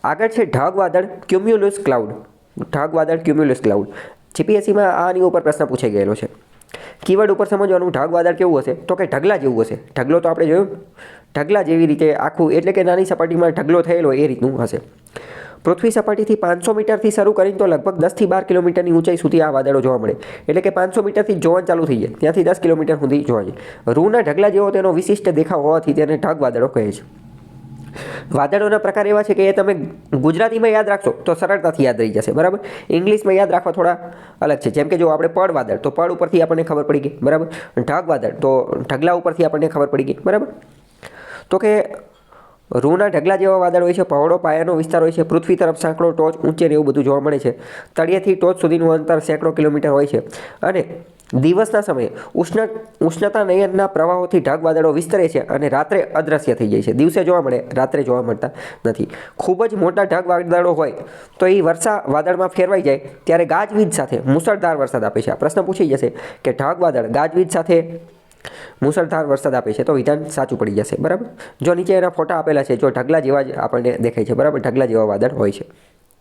આગળ છે ઢગ વાદળ ક્યુમ્યુલસ ક્લાઉડ. ઢગ વાદળ ક્યુમ્યુલસ ક્લાઉડ જીપીએસસીમાં આની ઉપર પ્રશ્ન પૂછાઈ ગયેલો છે. કીવર્ડ ઉપર સમજવાનું ઢગ વાદળ કેવું હશે તો કે ઢગલા જેવું હશે. ઢગલો તો આપણે જોયું, ઢગલા જેવી રીતે આખું, એટલે કે નાની સપાટીમાં ઢગલો થયેલો એ રીતનું હશે. પૃથ્વી સપાટીથી 500 મીટરથી શરૂ કરીને તો લગભગ 10 થી 12 કિલોમીટરની ઊંચાઈ સુધી આ વાદળો જોવા મળે. એટલે કે 500 મીટરથી જોવાનું ચાલુ થઈ જાય, ત્યાંથી 10 કિલોમીટર સુધી જોવા જાય. રૂના ઢગલા જેવો તેનો વિશિષ્ટ દેખાવ હોવાથી તેને ઢગ વાદળો કહે છે. વાદળોના પ્રકાર એવા છે કે એ તમે ગુજરાતીમાં યાદ રાખશો તો સરળતાથી યાદ રહી જશે, બરાબર. ઇંગ્લિશમાં યાદ રાખવા થોડા અલગ છે. જેમ કે જો આપણે પડ વાદળ, તો પડ ઉપરથી આપણને ખબર પડી ગઈ, બરાબર. ઢગ વાદળ તો ઢગલા ઉપરથી આપણને ખબર પડી ગઈ, બરાબર. તો કે રૂના ઢગલા જેવા વાદળ હોય છે, પહોળો પાયાનો વિસ્તાર હોય છે, પૃથ્વી તરફ સાંકડો, ટોચ ઊંચે ને એવું બધું જોવા મળે છે. તળિયેથી ટોચ સુધીનું અંતર સેંકડો કિલોમીટર હોય છે અને દિવસના સમયે ઉષ્ણતા નયનના પ્રવાહોથી ઢગ વાદળો વિસ્તરે છે અને રાત્રે અદૃશ્ય થઈ જાય છે. દિવસે જોવા મળે, રાત્રે જોવા મળતા નથી. ખૂબ જ મોટા ઢગ વાદળો હોય તો એ વર્ષા વાદળમાં ફેરવાઈ જાય ત્યારે ગાજવીજ સાથે મુશળધાર વરસાદ આપે છે. આ પ્રશ્ન પૂછાઈ જશે કે ઢગ વાદળ ગાજવીજ સાથે મુશળધાર વરસાદ આપે છે, તો વિધાન સાચું પડી જશે, બરાબર. જો નીચે એના ફોટા આપેલા છે, જો ઢગલા જેવા જ આપણને દેખાય છે, બરાબર. ઢગલા જેવા વાદળ હોય છે.